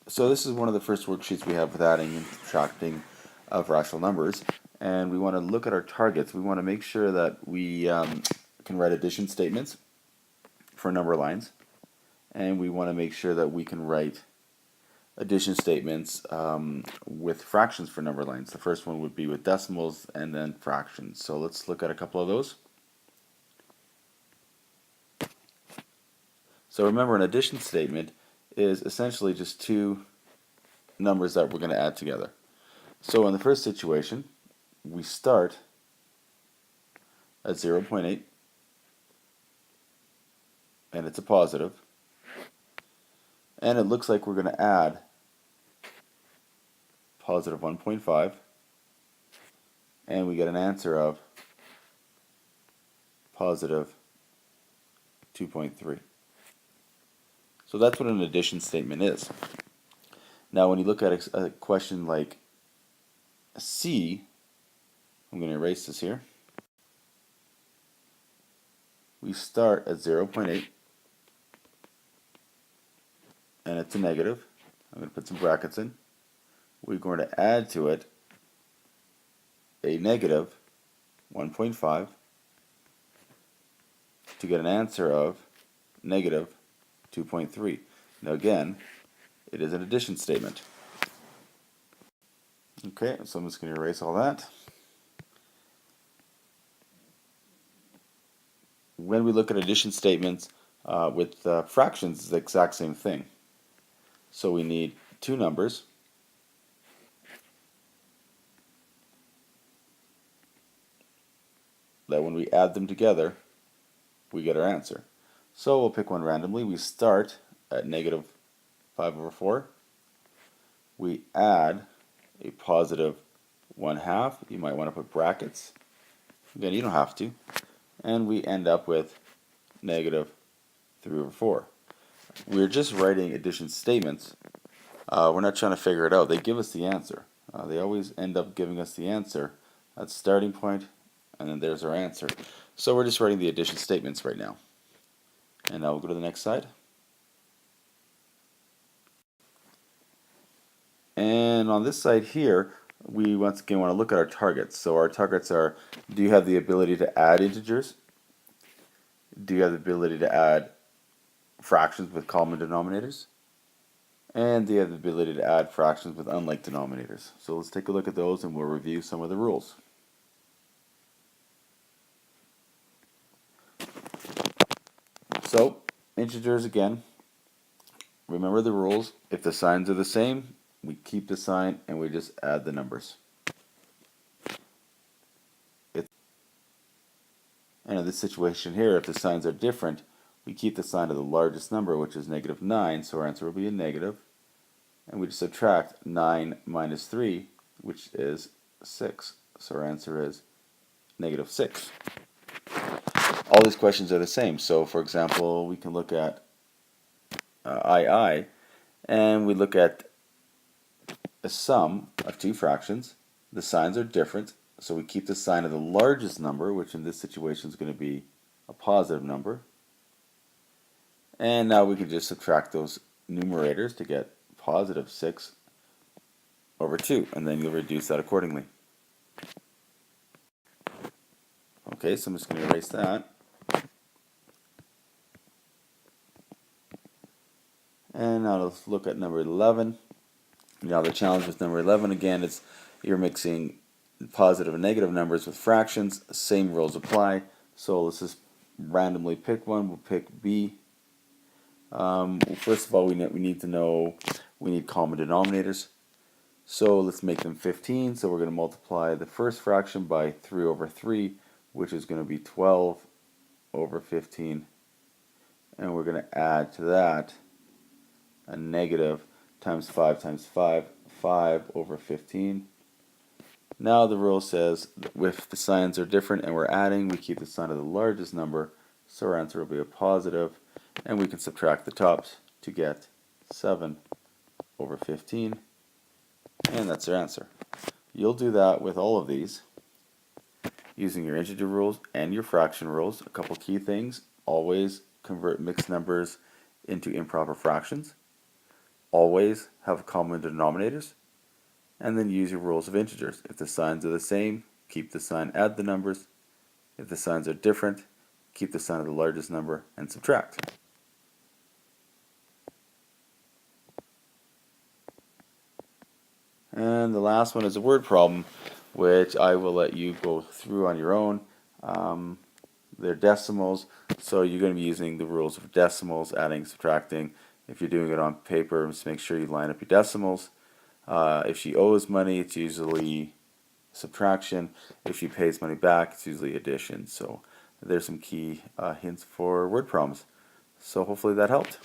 So this is one of the first worksheets we have with adding and subtracting of rational numbers, and we want to look at our targets. We want to make sure that we can write addition statements for number lines, and we want to make sure that we can write addition statements with fractions for number lines. The first one would be with decimals and then fractions. So let's look at a couple of those. So remember, an addition statement is essentially just two numbers that we're going to add together. So in the first situation, we start at 0.8, and it's a positive, and it looks like we're going to add positive 1.5, and we get an answer of positive 2.3. So that's what an addition statement is. Now when you look at a question like C, I'm going to erase this here. We start at 0.8, and it's a negative. I'm going to put some brackets in. We're going to add to it a negative 1.5 to get an answer of negative 2.3. Now again, it is an addition statement. Okay, so I'm just going to erase all that. When we look at addition statements with fractions, it's the exact same thing. So we need two numbers that when we add them together, we get our answer. So we'll pick one randomly. We start at negative 5/4. We add a positive 1/2. You might want to put brackets. Again, you don't have to. And we end up with negative 3/4. We're just writing addition statements. We're not trying to figure it out. They give us the answer. They always end up giving us the answer. That's starting point, and then there's our answer. So we're just writing the addition statements right now. And now we'll go to the next slide. And on this side here, we once again want to look at our targets. So our targets are, do you have the ability to add integers? Do you have the ability to add fractions with common denominators? And do you have the ability to add fractions with unlike denominators? So let's take a look at those and we'll review some of the rules. So, integers again, remember the rules. If the signs are the same, we keep the sign and we just add the numbers. And in this situation here, if the signs are different, we keep the sign of the largest number, which is negative 9, so our answer will be a negative. And we just subtract 9 minus 3, which is 6. So our answer is negative 6. All these questions are the same. So for example, we can look at II, and we look at a sum of two fractions. The signs are different, so we keep the sign of the largest number, which in this situation is going to be a positive number. And now we can just subtract those numerators to get positive 6 over 2, and then you'll reduce that accordingly. Okay, so I'm just going to erase that. And now let's look at number 11. Now the challenge with number 11 again is you're mixing positive and negative numbers with fractions. Same rules apply. So let's just randomly pick one. We'll pick B. First of all, we need to know we need common denominators. So let's make them 15. So we're going to multiply the first fraction by 3 over 3, which is going to be 12 over 15. And we're going to add to that a negative times 5 times 5, 5 over 15. Now the rule says that if the signs are different and we're adding, we keep the sign of the largest number, so our answer will be a positive, and we can subtract the tops to get 7 over 15, and that's our answer. You'll do that with all of these using your integer rules and your fraction rules. A couple key things: always convert mixed numbers into improper fractions. always have common denominators, and then use your rules of integers. If the signs are the same, keep the sign, add the numbers. If the signs are different, keep the sign of the largest number and subtract. And the last one is a word problem, which I will let you go through on your own. They're decimals, so you're going to be using the rules of decimals, adding, subtracting. If you're doing it on paper, just make sure you line up your decimals. If she owes money, it's usually subtraction. If she pays money back, it's usually addition. So there's some key hints for word problems. So hopefully that helped.